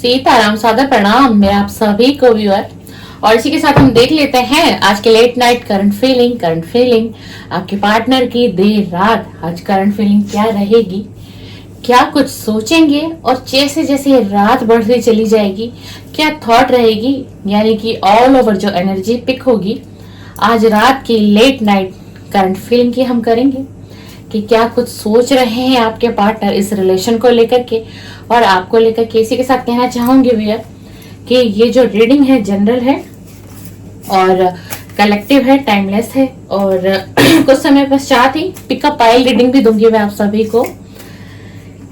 सीताराम सादर प्रणाम मेरा आप सभी को व्यूअर। और इसी के साथ हम देख लेते हैं आज के लेट नाइट करंट फीलिंग आपके पार्टनर की देर रात आज करंट फीलिंग क्या रहेगी, क्या कुछ सोचेंगे और जैसे जैसे रात बढ़ती चली जाएगी क्या थॉट रहेगी, यानी कि ऑल ओवर जो एनर्जी पिक होगी आज रात की लेट नाइट करंट फीलिंग की हम करेंगे कि क्या कुछ सोच रहे हैं आपके पार्टनर इस रिलेशन को लेकर के और आपको लेकर के। इसी के साथ कहना चाहूंगी भैया कि ये जो रीडिंग है जनरल है और कलेक्टिव है, टाइमलेस है और कुछ समय पश्चात ही पिकअप पाइल रीडिंग भी दूंगी मैं आप सभी को,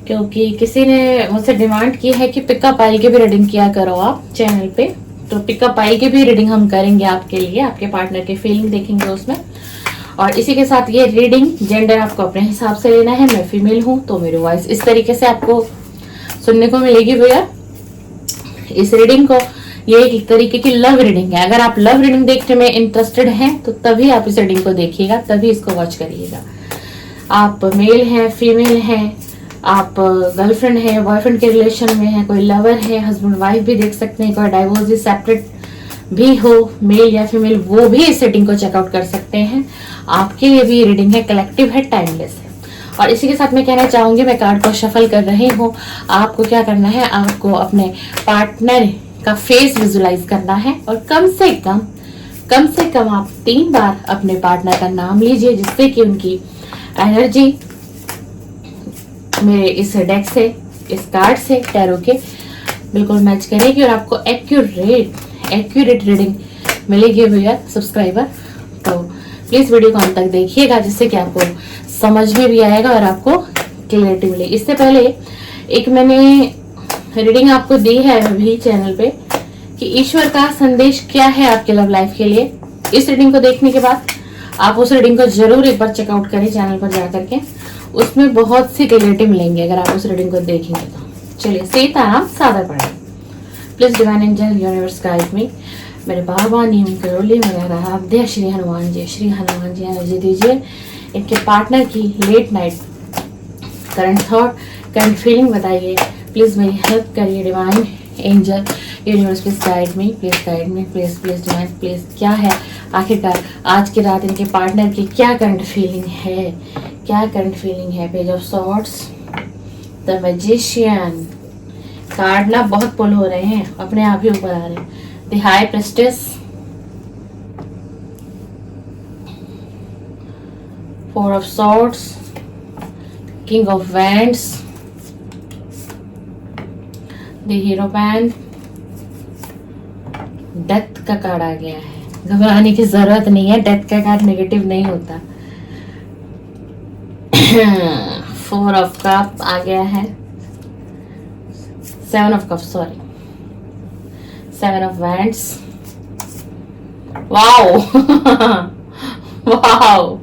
क्योंकि किसी ने मुझसे डिमांड की है कि पिकअप पाइल की भी रीडिंग किया करो आप चैनल पे। तो पिकअप पाइल की भी रीडिंग हम करेंगे आपके लिए, आपके पार्टनर की फीलिंग देखेंगे उसमें। और इसी के साथ ये रीडिंग जेंडर आपको अपने हिसाब से लेना है। मैं फीमेल हूं तो मेरी वॉइस इस तरीके से आपको सुनने को मिलेगी भैया। इस रीडिंग को ये एक तरीके की लव रीडिंग है। अगर आप लव रीडिंग देखने में इंटरेस्टेड हैं तो तभी आप इस रीडिंग को देखिएगा, तभी इसको वॉच करिएगा। आप मेल हैं, फीमेल हैं, आप गर्लफ्रेंड है, बॉयफ्रेंड के रिलेशन में है, कोई लवर है, हस्बैंड वाइफ भी देख सकते हैं, कोई डाइवोर्स सेपरेट भी हो मेल या फीमेल, वो भी इस रीडिंग को चेकआउट कर सकते हैं। आपके लिए भी रीडिंग है, कलेक्टिव है, टाइमलेस है। और इसी के साथ मैं कहना चाहूंगी, मैं कार्ड को शफल कर रही हूँ। आपको क्या करना है, आपको अपने पार्टनर का फेस विजुलाइज करना है और कम से कम आप 3 बार अपने पार्टनर का नाम लीजिए, जिससे कि उनकी एनर्जी मेरे इस डेक से, इस कार्ड से, टैरो के बिल्कुल मैच करेगी और आपको एक्यूरेट रीडिंग मिलेगी भैया सब्सक्राइबर। तो प्लीज वीडियो को अंत तक देखिएगा, जिससे कि आपको समझ में भी आएगा और आपको क्लियरिटी मिले। इससे पहले एक मैंने रीडिंग आपको दी है अभी चैनल पे कि ईश्वर का संदेश क्या है आपके लव लाइफ के लिए। इस रीडिंग को देखने के बाद आप उस रीडिंग को जरूर एक बार चेकआउट करें चैनल पर जाकर के, उसमें बहुत सी क्लियरिटी मिलेंगी अगर आप उस रीडिंग को देखेंगे तो। चलिए, सीताराम सादर प्रणाम। Please divine angel universe guide me. मेरे बाबा नीम करोली मेरा आराध्य श्री हनुमान जी एनर्जी दीजिए। इनके पार्टनर की late night current thought, current feeling बताइए। प्लीज मेरी हेल्प करिए divine angel universe, please guide me, please divine please. क्या है आखिरकार आज की रात इनके पार्टनर की क्या करंट फीलिंग है, page of swords, the magician. Card ना बहुत पुल हो रहे हैं, अपने आप ही ऊपर आ रहे हैं। The high priestess, 4 of swords, king of wands, the hierophant, death का कार्ड आ गया है। घबराने की जरूरत नहीं है, डेथ का कार्ड नेगेटिव नहीं होता। 4 ऑफ कप आ गया है, 7 of cup, 7 of wands. Wow wow,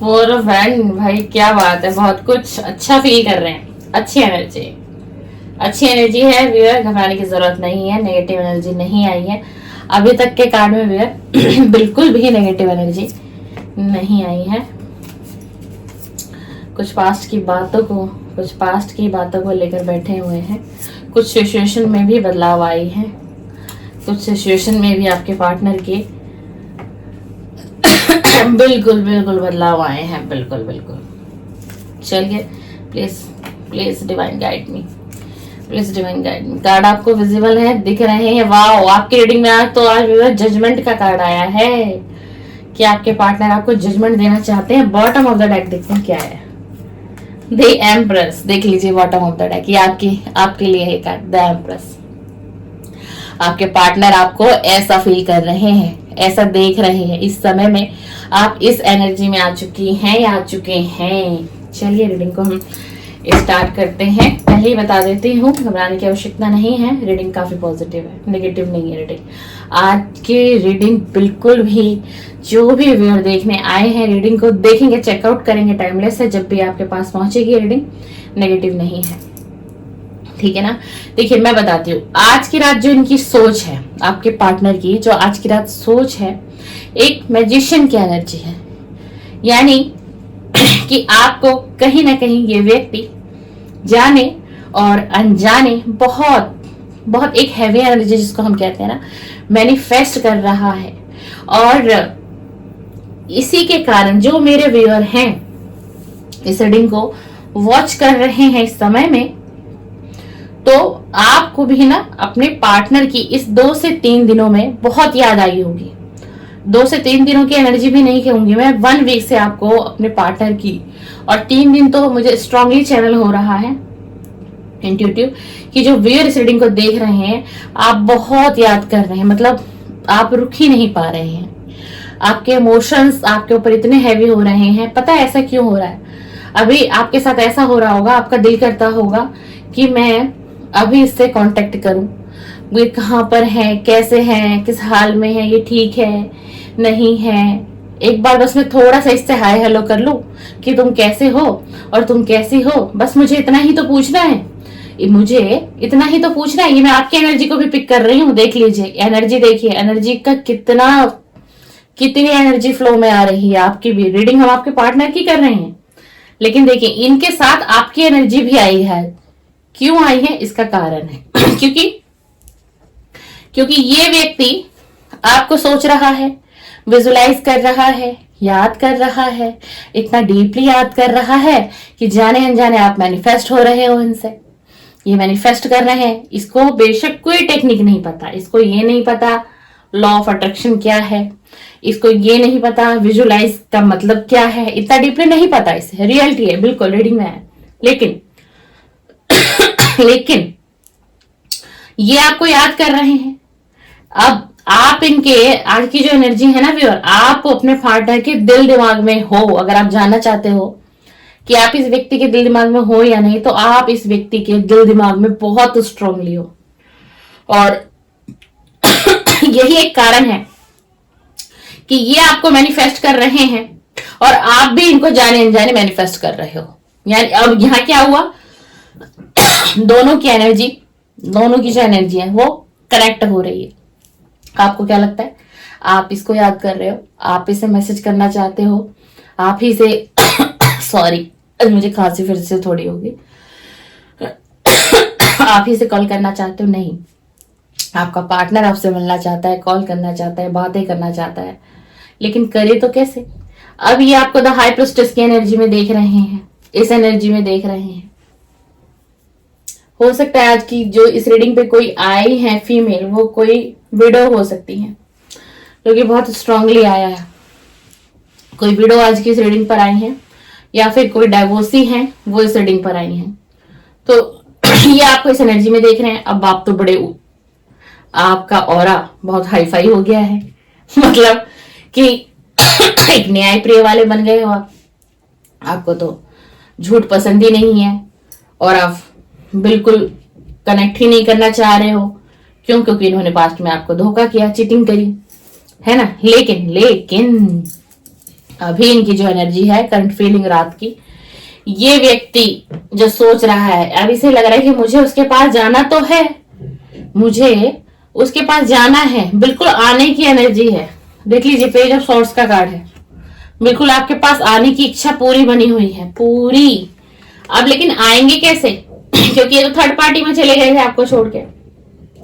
4 of wand, भाई क्या बात है, बहुत कुछ अच्छा फील कर रहे हैं। अच्छी एनर्जी है व्यूअर, घबराने की जरूरत नहीं है, नेगेटिव एनर्जी नहीं आई है अभी तक के कार्ड में व्यूअर। बिल्कुल भी नेगेटिव एनर्जी नहीं आई है। कुछ पास्ट की बातों को लेकर बैठे हुए हैं। कुछ सिचुएशन में भी बदलाव आई है, कुछ सिचुएशन में भी आपके पार्टनर के बिल्कुल बदलाव आए हैं, बिल्कुल। चलिए, please divine guide me, card आपको विजिबल है, दिख रहे हैं। वाओ, आपकी रीडिंग में आज जजमेंट का कार्ड आया है कि आपके पार्टनर आपको जजमेंट देना चाहते हैं। बॉटम ऑफ द डेक देखते हैं क्या है, द एम्प्रेस। देख लीजिए बॉटम ऑफ द डेक, ये आपके लिए है कार्ड, द एम्प्रेस। आपके पार्टनर आपको ऐसा फील कर रहे हैं, ऐसा देख रहे हैं, इस समय में आप इस एनर्जी में आ चुके हैं। चलिए, रीडिंग को हम स्टार्ट करते हैं। पहले ही बता देती हूँ, घबराने की आवश्यकता नहीं है, रीडिंग काफी पॉजिटिव है, नेगेटिव नहीं है रीडिंग। आज की रीडिंग बिल्कुल भी, जो भी व्यूअर देखने आए हैं रीडिंग को देखेंगे, चेकआउट करेंगे, टाइमलेस है। जब भी आपके पास पहुंचेगी रीडिंग, नेगेटिव नहीं है, ठीक है ना। देखिए, मैं बताती हूँ आज की रात जो इनकी सोच है, आपके पार्टनर की जो आज की रात सोच है, एक मैजिशियन की एनर्जी है। यानी कि आपको कहीं ना कहीं ये व्यक्ति जाने और अनजाने बहुत बहुत एक हैवी एनर्जी जिसको हम कहते हैं ना, मैनिफेस्ट कर रहा है। और इसी के कारण जो मेरे व्यूअर हैं, इस रीडिंग को वॉच कर रहे हैं इस समय में, तो आपको भी ना अपने पार्टनर की इस 2 से 3 दिनों में बहुत याद आई होगी। 2 से 3 दिनों की एनर्जी भी नहीं कहूंगी मैं, 1 वीक से आपको अपने पार्टनर की, और 3 दिन तो मुझे स्ट्रांगली चैनल हो रहा है इंट्यूटिव कि जो व्यूअर इस रीडिंग को देख रहे हैं, आप बहुत याद कर रहे हैं, मतलब आप रुक ही नहीं पा रहे हैं। आपके इमोशंस आपके ऊपर इतने हैवी हो रहे हैं। पता है ऐसा क्यों हो रहा है? अभी आपके साथ ऐसा हो रहा होगा, आपका दिल करता होगा कि मैं अभी इससे कांटेक्ट करूं, ये कहाँ पर है, कैसे है, किस हाल में है, ये ठीक है नहीं है, एक बार बस मैं थोड़ा सा इससे हाय हेलो कर लूं कि तुम कैसे हो और तुम कैसी हो, बस मुझे इतना ही तो पूछना है, मुझे इतना ही तो पूछना है। ये मैं आपकी एनर्जी को भी पिक कर रही हूँ, देख लीजिए एनर्जी, देखिए एनर्जी का कितनी एनर्जी फ्लो में आ रही है। आपकी भी रीडिंग हम आपके पार्टनर की कर रहे हैं, लेकिन देखिए इनके साथ आपकी एनर्जी भी आई है। क्यों आई है? इसका कारण है क्योंकि ये व्यक्ति आपको सोच रहा है, विजुलाइज कर रहा है, याद कर रहा है, इतना डीपली याद कर रहा है कि जाने अनजाने आप मैनिफेस्ट हो रहे हो इनसे। ये मैनिफेस्ट कर रहे हैं, इसको बेशक कोई टेक्निक नहीं पता, इसको ये नहीं पता लॉ ऑफ अट्रैक्शन क्या है, इसको ये नहीं पता विजुलाइज का मतलब क्या है, इतना डीपली नहीं पता इसे। रियलिटी है बिल्कुल, रीडिंग में है, लेकिन लेकिन ये आपको याद कर रहे हैं। अब आप इनके आज की जो एनर्जी है ना व्यूअर, आप अपने पार्टनर के दिल दिमाग में हो। अगर आप जानना चाहते हो कि आप इस व्यक्ति के दिल दिमाग में हो या नहीं, तो आप इस व्यक्ति के दिल दिमाग में बहुत स्ट्रांगली हो, और यही एक कारण है कि ये आपको मैनिफेस्ट कर रहे हैं और आप भी इनको जाने अनजाने मैनिफेस्ट कर रहे हो। यानी अब यहाँ क्या हुआ, दोनों की एनर्जी, दोनों की जो एनर्जी है वो कनेक्ट हो रही है। आपको क्या लगता है? आप इसको याद कर रहे हो, आप इसे मैसेज करना चाहते हो, आप ही से सॉरी मुझे खांसी फिर से थोड़ी होगी, आप ही से कॉल करना चाहते हो? नहीं, आपका पार्टनर आपसे मिलना चाहता है, कॉल करना चाहता है, बातें करना चाहता है, लेकिन करे तो कैसे? अब ये आपको द हाई प्रिस्टेस की एनर्जी में देख रहे हैं, इस एनर्जी में देख रहे हैं। हो सकता है आज की जो इस रीडिंग पे कोई आई है फीमेल, वो कोई विडो हो सकती है, क्योंकि बहुत स्ट्रांगली आया है। कोई विडो आज की इस रीडिंग पर आई है, या फिर कोई डाइवोर्सी है वो इस रीडिंग पर आई है। तो ये आपको इस एनर्जी में देख रहे हैं। अब आप तो बड़े, आपका ऑरा बहुत हाई फाई हो गया है, मतलब कि एक न्याय प्रिय वाले बन गए हो आप। आपको तो झूठ पसंद ही नहीं है और आप बिल्कुल कनेक्ट ही नहीं करना चाह रहे हो। क्यों? क्योंकि इन्होंने पास्ट में आपको धोखा किया, चीटिंग करी है ना। लेकिन अभी इनकी जो एनर्जी है, करंट फीलिंग रात की, ये व्यक्ति जो सोच रहा है, अब इसे लग रहा है कि मुझे उसके पास जाना तो है, मुझे उसके पास जाना है, बिल्कुल आने की एनर्जी है। देख लीजिए पेज ऑफ सॉर्ड्स का कार्ड है, बिल्कुल आपके पास आने की इच्छा पूरी बनी हुई है, पूरी। अब लेकिन आएंगे कैसे? क्योंकि ये तो थर्ड पार्टी में चले गए थे आपको छोड़ के।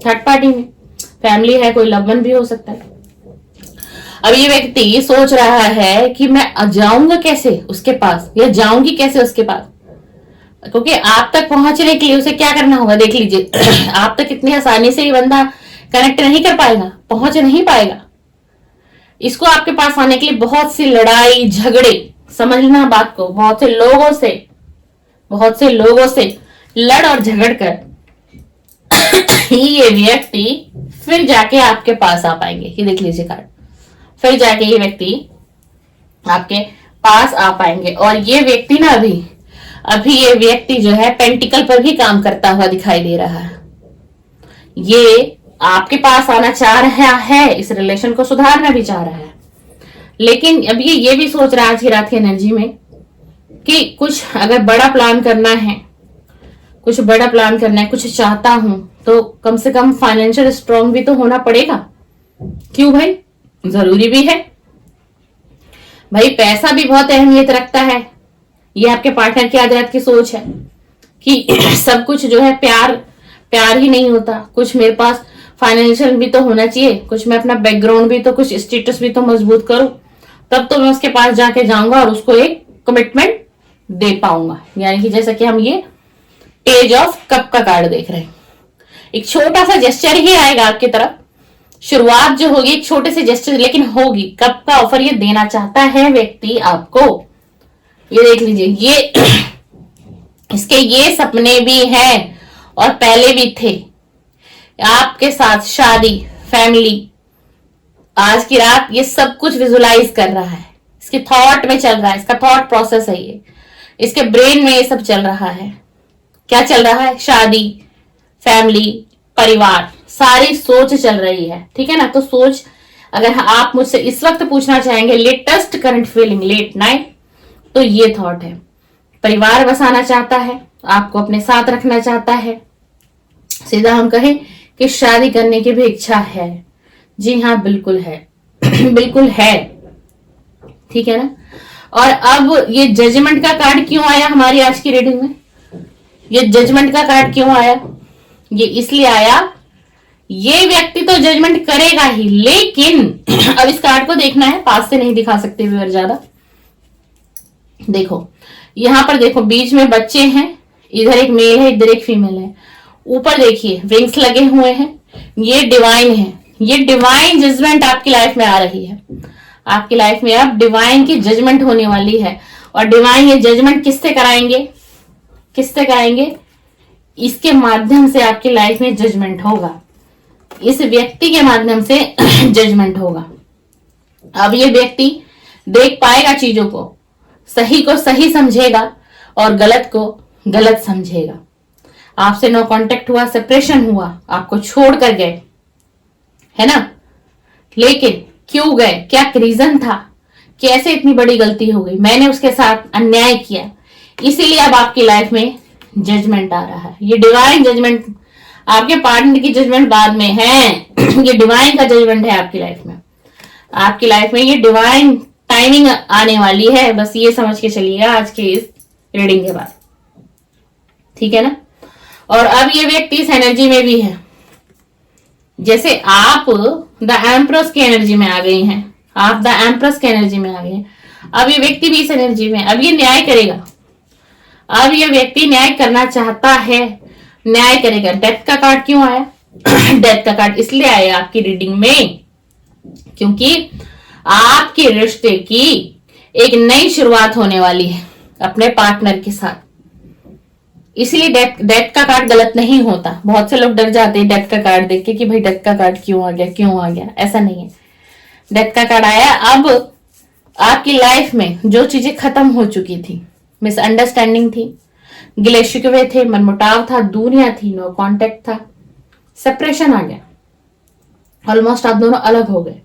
थर्ड पार्टी में फैमिली है, कोई लव वन भी हो सकता है। अब ये व्यक्ति सोच रहा है कि मैं जाऊंगा कैसे उसके पास, या जाऊंगी कैसे उसके पास, क्योंकि आप तक पहुंचने के लिए उसे क्या करना होगा देख लीजिए। आप तक इतनी आसानी से ये बंदा कनेक्ट नहीं कर पाएगा, पहुंच नहीं पाएगा। इसको आपके पास आने के लिए बहुत सी लड़ाई झगड़े, समझना बात को, बहुत से लोगों से लड़ और झगड़ कर ये व्यक्ति फिर जाके आपके पास आ पाएंगे। ये देख लीजिए कार्ड, फिर जाके ये व्यक्ति आपके पास आ पाएंगे। और ये व्यक्ति ना अभी ये व्यक्ति जो है पेंटिकल पर भी काम करता हुआ दिखाई दे रहा है। ये आपके पास आना चाह रहा है, इस रिलेशन को सुधारना भी चाह रहा है, लेकिन अब ये भी सोच रहा है आज की रात की एनर्जी में कि कुछ अगर बड़ा प्लान करना है, कुछ बड़ा प्लान करना है, कुछ चाहता हूं, तो कम से कम फाइनेंशियल स्ट्रांग भी तो होना पड़ेगा। क्यों भाई? जरूरी भी है भाई, पैसा भी बहुत अहमियत रखता है। ये आपके पार्टनर की आज रात की सोच है कि सब कुछ जो है प्यार प्यार ही नहीं होता, कुछ मेरे पास फाइनेंशियल भी तो होना चाहिए, कुछ मैं अपना बैकग्राउंड भी तो, कुछ स्टेटस भी तो मजबूत करूं, तब तो मैं उसके पास जाके जाऊंगा और उसको एक कमिटमेंट दे पाऊंगा। यानी कि जैसा कि हम ये पेज ऑफ कप का कार्ड देख रहे हैं, एक छोटा सा जेस्चर ही आएगा आपकी तरफ, शुरुआत जो होगी एक छोटे से जेस्चर लेकिन होगी। कप का ऑफर ये देना चाहता है व्यक्ति आपको, ये देख लीजिए, ये इसके ये सपने भी हैं और पहले भी थे, आपके साथ शादी, फैमिली, आज की रात ये सब कुछ विजुलाइज कर रहा है, इसके थॉट में चल रहा है, इसका थॉट प्रोसेस है ये, इसके ब्रेन में ये सब चल रहा है। क्या चल रहा है? शादी, फैमिली, परिवार, सारी सोच चल रही है, ठीक है ना। तो सोच, अगर आप मुझसे इस वक्त पूछना चाहेंगे latest current feeling late night, तो ये थॉट है, परिवार बसाना चाहता है, आपको अपने साथ रखना चाहता है, सीधा हम कहें कि शादी करने की भी इच्छा है। जी हाँ, बिल्कुल है बिल्कुल है, ठीक है ना। और अब ये जजमेंट का कार्ड क्यों आया हमारी आज की रीडिंग में? ये जजमेंट का कार्ड क्यों आया? ये इसलिए आया, ये व्यक्ति तो जजमेंट करेगा ही, लेकिन अब इस कार्ड को देखना है, पास से नहीं दिखा सकते व्यूअर ज्यादा। देखो यहां पर, देखो बीच में बच्चे हैं, इधर एक मेल है, इधर एक फीमेल है, ऊपर देखिए विंग्स लगे हुए हैं, ये डिवाइन है, ये डिवाइन जजमेंट आपकी लाइफ में आ रही है। आपकी लाइफ में अब डिवाइन की जजमेंट होने वाली है, और डिवाइन ये जजमेंट किससे कराएंगे? किससे कराएंगे? इसके माध्यम से आपकी लाइफ में जजमेंट होगा, इस व्यक्ति के माध्यम से जजमेंट होगा। अब ये व्यक्ति देख पाएगा चीजों को सही समझेगा और गलत को गलत समझेगा। आपसे नो कांटेक्ट हुआ, सेपरेशन हुआ, आपको छोड़ कर गए, है ना, लेकिन क्यों गए, क्या रीजन था, कैसे इतनी बड़ी गलती हो गई, मैंने उसके साथ अन्याय किया, इसीलिए अब आपकी लाइफ में जजमेंट आ रहा है। ये डिवाइन जजमेंट, आपके पार्टनर की जजमेंट बाद में है ये डिवाइन का जजमेंट है आपकी लाइफ में। आपकी लाइफ में ये डिवाइन टाइमिंग आने वाली है, बस ये समझ के चलिएगा आज के इस रीडिंग के बाद, ठीक है ना। और अब ये व्यक्ति इस एनर्जी में भी है, जैसे आप द एम्प्रेस की एनर्जी में आ गई हैं, आप द एम्प्रेस की एनर्जी में आ गए हैं, अब ये व्यक्ति भी इस एनर्जी में, अब ये न्याय करेगा, अब ये व्यक्ति न्याय करना चाहता है, न्याय करेगा। डेथ का कार्ड क्यों आया? डेथ का कार्ड इसलिए आया आपकी रीडिंग में क्योंकि आपके रिश्ते की एक नई शुरुआत होने वाली है अपने पार्टनर के साथ, इसलिए डेथ का कार्ड गलत नहीं होता। बहुत से लोग डर जाते हैं डेथ का कार्ड देख के कि भाई डेथ का कार्ड क्यों आ गया, क्यों आ गया, ऐसा नहीं है। डेथ का कार्ड आया, अब आपकी लाइफ में जो चीजें खत्म हो चुकी थी, मिसअंडरस्टैंडिंग थी, गिले शिकवे थे, मनमुटाव था, दूरियां थी, नो कांटेक्ट था, सेपरेशन आ गया, ऑलमोस्ट आप दोनों अलग हो गए,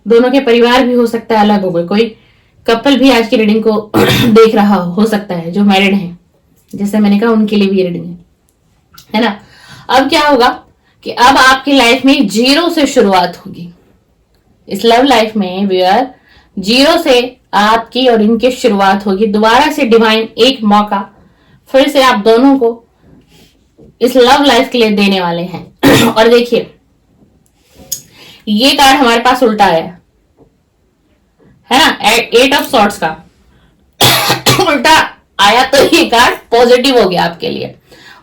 दोनों के परिवार भी हो सकता है अलग हो गए, कोई कपल भी आज की रीडिंग को देख रहा हो सकता है जो मैरिड है, जैसे मैंने कहा उनके लिए भी ये रीडिंग है ना। अब क्या होगा कि अब आपकी लाइफ में जीरो से शुरुआत होगी, इस लव लाइफ में व्यूअर जीरो से आपकी और इनकी शुरुआत होगी। दोबारा से डिवाइन एक मौका फिर से आप दोनों को इस लव लाइफ के लिए देने वाले हैं। और देखिए ये कार्ड हमारे पास उल्टा आया है ना, 8 ऑफ सॉर्ट्स का उल्टा आया, तो ये कार्ड पॉजिटिव हो गया आपके लिए,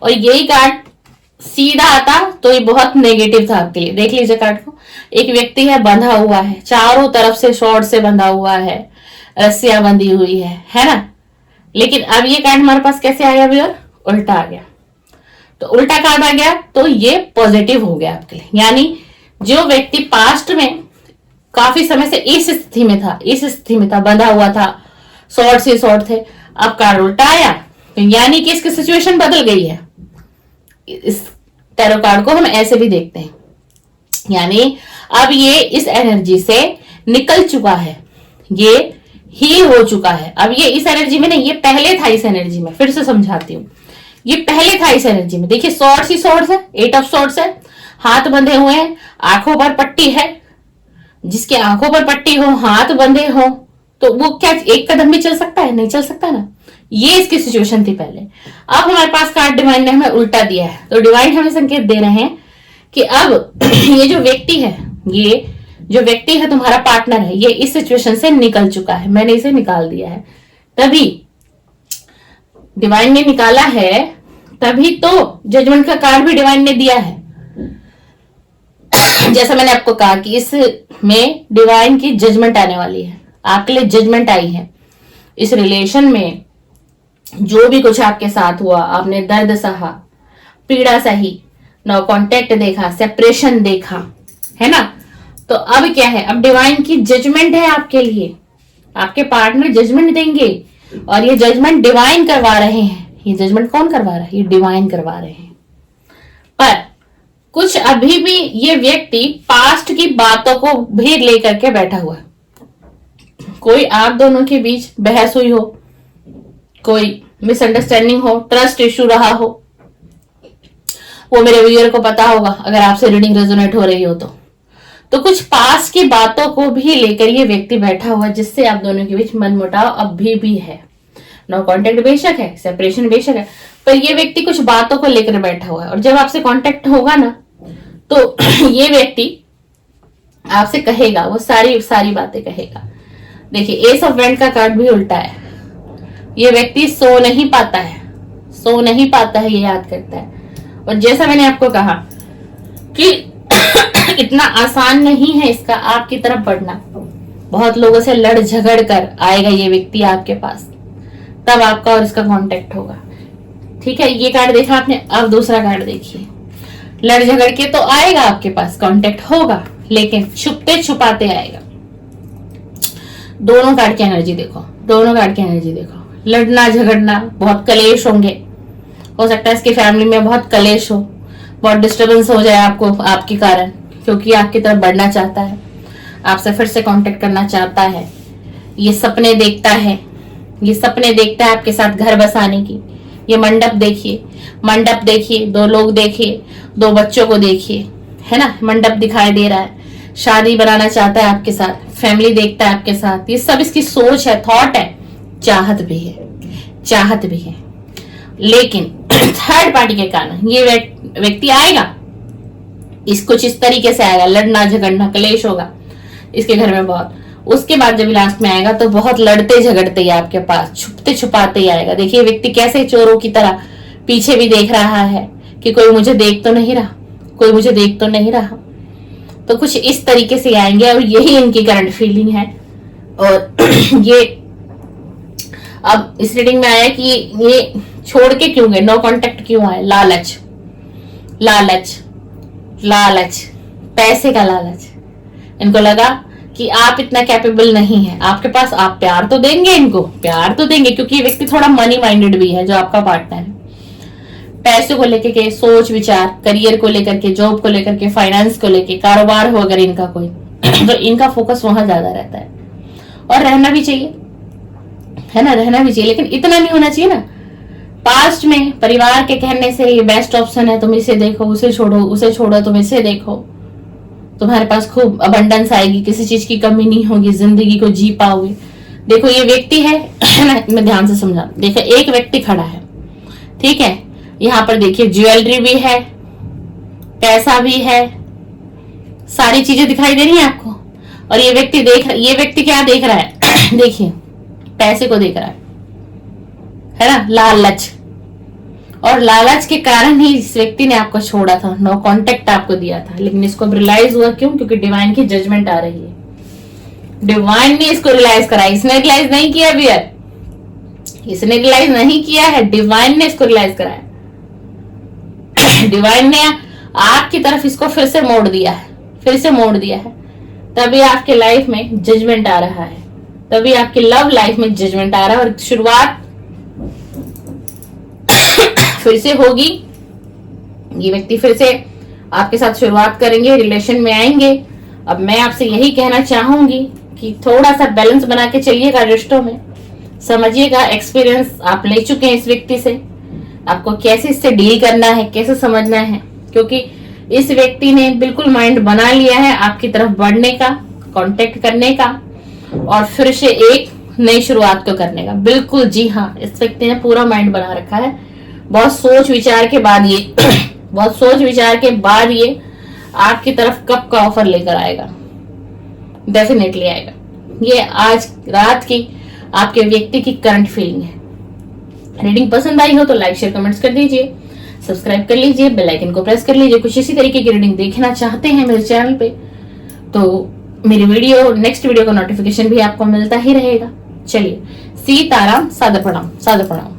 और यही कार्ड सीधा आता तो ये बहुत नेगेटिव था आपके लिए। देख लीजिए कार्ड को, एक व्यक्ति है बंधा हुआ है, चारों तरफ से शॉर्ट से बंधा हुआ है, रस्सियां बंधी हुई है ना। लेकिन अब ये कार्ड हमारे पास कैसे आ गया व्यूअर? उल्टा आ गया। तो उल्टा कार्ड आ गया तो ये पॉजिटिव हो गया आपके लिए, यानी जो व्यक्ति पास्ट में काफी समय से इस स्थिति में था, बंधा हुआ था, शॉर्ट से शॉर्ट थे, अब कार्ड उल्टा आया, तो यानी कि इसकी सिचुएशन बदल गई है। इस टैरो कार्ड को हम ऐसे भी देखते हैं, यानी अब ये इस एनर्जी से निकल चुका है, ये ही हो चुका है। अब ये इस एनर्जी में नहीं, ये पहले था इस एनर्जी में। फिर से समझाती हूँ, ये पहले था इस एनर्जी में। देखिए सॉर्ट्स ही सॉर्ट्स है, 8 ऑफ सॉर्ट्स है, हाथ बंधे हुए हैं, आंखों पर पट्टी है, जिसके आंखों पर पट्टी हो, हाथ बंधे हो, तो वो क्या एक कदम भी चल सकता है? नहीं चल सकता ना। ये इसकी सिचुएशन थी पहले। अब हमारे पास कार्ड डिवाइन ने हमें उल्टा दिया है, तो डिवाइन हमें संकेत दे रहे हैं कि अब ये जो व्यक्ति है, ये जो व्यक्ति है तुम्हारा पार्टनर है, ये इस सिचुएशन से निकल चुका है, मैंने इसे निकाल दिया है। तभी डिवाइन ने निकाला है, तभी तो जजमेंट का कार्ड भी डिवाइन ने दिया है। जैसा मैंने आपको कहा कि इसमें डिवाइन की जजमेंट आने वाली है, आपके लिए जजमेंट आई है। इस रिलेशन में जो भी कुछ आपके साथ हुआ, आपने दर्द सहा, पीड़ा सही, नो कांटेक्ट देखा, सेपरेशन देखा, है ना। तो अब क्या है, अब डिवाइन की जजमेंट है आपके लिए, आपके पार्टनर जजमेंट देंगे, और ये जजमेंट डिवाइन करवा रहे हैं। ये जजमेंट कौन करवा रहा है? ये डिवाइन करवा रहे हैं। पर कुछ अभी भी ये व्यक्ति पास्ट की बातों को भी लेकर के बैठा हुआ है। कोई आप दोनों के बीच बहस हुई हो, कोई मिसअंडरस्टैंडिंग हो, ट्रस्ट इश्यू रहा हो, वो मेरे व्यूअर को पता होगा अगर आपसे रीडिंग रेजोनेट हो रही हो तो कुछ पास की बातों को भी लेकर ये व्यक्ति बैठा हुआ, जिससे आप दोनों के बीच मनमुटाव अभी भी है। नो कांटेक्ट बेशक है, सेपरेशन बेशक है, पर ये व्यक्ति कुछ बातों को लेकर बैठा हुआ है। और जब आपसे कांटेक्ट होगा ना, तो ये व्यक्ति आपसे कहेगा, वो सारी सारी बातें कहेगा। देखिए, एस ऑफ वैंड का कार्ड भी उल्टा है। ये व्यक्ति सो नहीं पाता है, सो नहीं पाता है, ये याद करता है। और जैसा मैंने आपको कहा कि इतना आसान नहीं है इसका आपकी तरफ बढ़ना। बहुत लोगों से लड़ झगड़ कर आएगा ये व्यक्ति आपके पास, तब आपका और इसका कांटेक्ट होगा। ठीक है, ये कार्ड देखा आपने, अब दूसरा कार्ड देखिए। लड़ झगड़ के तो आएगा आपके पास, कांटेक्ट होगा, लेकिन छुपते छुपाते आएगा। दोनों कार्ड की एनर्जी देखो, दोनों कार्ड की एनर्जी देखो। लड़ना झगड़ना, बहुत कलेश होंगे, हो सकता है इसकी फैमिली में बहुत कलेश हो, बहुत डिस्टरबेंस हो जाए आपको आपके कारण, क्योंकि आपकी तरफ बढ़ना चाहता है, आपसे फिर से कांटेक्ट करना चाहता है। ये सपने देखता है, ये सपने देखता है आपके साथ घर बसाने की। ये मंडप देखिए, मंडप देखिए, दो लोग देखिए, दो बच्चों को देखिए, है ना। मंडप दिखाई दे रहा है, शादी बनाना चाहता है आपके साथ, फैमिली देखता है आपके साथ। ये सब इसकी सोच है, थॉट है, चाहत भी है, चाहत भी है। लेकिन थर्ड पार्टी के कारण ये व्यक्ति आएगा, इस कुछ इस तरीके से आएगा, लड़ना झगड़ना, कलेश होगा इसके घर में बहुत। उसके बाद जब लास्ट में आएगा तो बहुत लड़ते झगड़ते ही आपके पास, छुपते छुपाते ही आएगा। देखिए, व्यक्ति कैसे चोरों की तरह पीछे भी देख रहा है कि कोई मुझे देख तो नहीं रहा, कोई मुझे देख तो नहीं रहा। तो कुछ इस तरीके से आएंगे, और यही इनकी करंट फीलिंग है। और ये अब इस रीडिंग में आया कि ये छोड़ के क्यों गए, नो कांटेक्ट क्यों आए? लालच, लालच, लालच, पैसे का लालच। इनको लगा कि आप इतना कैपेबल नहीं है आपके पास, आप प्यार तो देंगे, इनको प्यार तो देंगे, क्योंकि ये व्यक्ति थोड़ा मनी माइंडेड भी है जो आपका पार्टनर है। पैसे को लेकर के सोच विचार, करियर को लेकर के, जॉब को लेकर के, फाइनेंस को लेकर, कारोबार हो अगर इनका कोई तो इनका फोकस वहां ज्यादा रहता है। और रहना भी चाहिए, है ना, रहना भी चाहिए, लेकिन इतना नहीं होना चाहिए ना। पास्ट में परिवार के कहने से ये बेस्ट ऑप्शन है, तुम इसे देखो, उसे छोड़ो, उसे छोड़ो, तुम इसे देखो, तुम्हारे पास खूब अबंडेंस आएगी, किसी चीज की कमी नहीं होगी, जिंदगी को जी पाओगे। देखो, ये व्यक्ति है ना, मैं ध्यान से समझा। देखो, एक व्यक्ति खड़ा है, ठीक है, यहाँ पर देखिए ज्वेलरी भी है, पैसा भी है, सारी चीजें दिखाई दे रही है आपको। और ये व्यक्ति क्या देख रहा है? देखिए, पैसे को देख रहा है ना, लालच। और लालच के कारण ही इस व्यक्ति ने आपको छोड़ा था, नो कांटेक्ट आपको दिया था। लेकिन इसको रियलाइज हुआ, क्यों? क्योंकि डिवाइन की जजमेंट आ रही है। डिवाइन ने इसको रियलाइज करा, इसने रियलाइज नहीं किया बियर, इसने रियलाइज नहीं किया है, डिवाइन ने इसको रियलाइज कराया। डिवाइन ने आपकी तरफ इसको फिर से मोड़ दिया है, फिर से मोड़ दिया है। तभी आपके लाइफ में जजमेंट आ रहा है, तभी आपकी लव लाइफ में जजमेंट आ रहा है। और शुरुआत फिर से होगी, ये व्यक्ति फिर से आपके साथ शुरुआत करेंगे, रिलेशन में आएंगे। अब मैं आपसे यही कहना चाहूंगी कि थोड़ा सा बैलेंस बना के चलिएगा रिश्तों में, समझिएगा। एक्सपीरियंस आप ले चुके हैं इस व्यक्ति से, आपको कैसे इससे डील करना है, कैसे समझना है, क्योंकि इस व्यक्ति ने बिल्कुल माइंड बना लिया है आपकी तरफ बढ़ने का, कांटेक्ट करने का, और फिर से एक नई शुरुआत को करने का। बिल्कुल जी हाँ, इस व्यक्ति ने पूरा माइंड बना रखा है। बहुत सोच विचार के बाद ये बहुत सोच विचार के बाद ये आपकी तरफ कब का ऑफर लेकर आएगा। डेफिनेटली आएगा। ये आज रात की आपके व्यक्ति की करंट फीलिंग है। रीडिंग पसंद आई हो तो लाइक शेयर कमेंट्स कर दीजिए, सब्सक्राइब कर लीजिए, बेल आइकन को प्रेस कर लीजिए। कुछ इसी तरीके की रीडिंग देखना चाहते हैं मेरे चैनल पे तो मेरी नेक्स्ट वीडियो का नोटिफिकेशन भी आपको मिलता ही रहेगा। चलिए, सीताराम, सादर प्रणाम, सादर प्रणाम।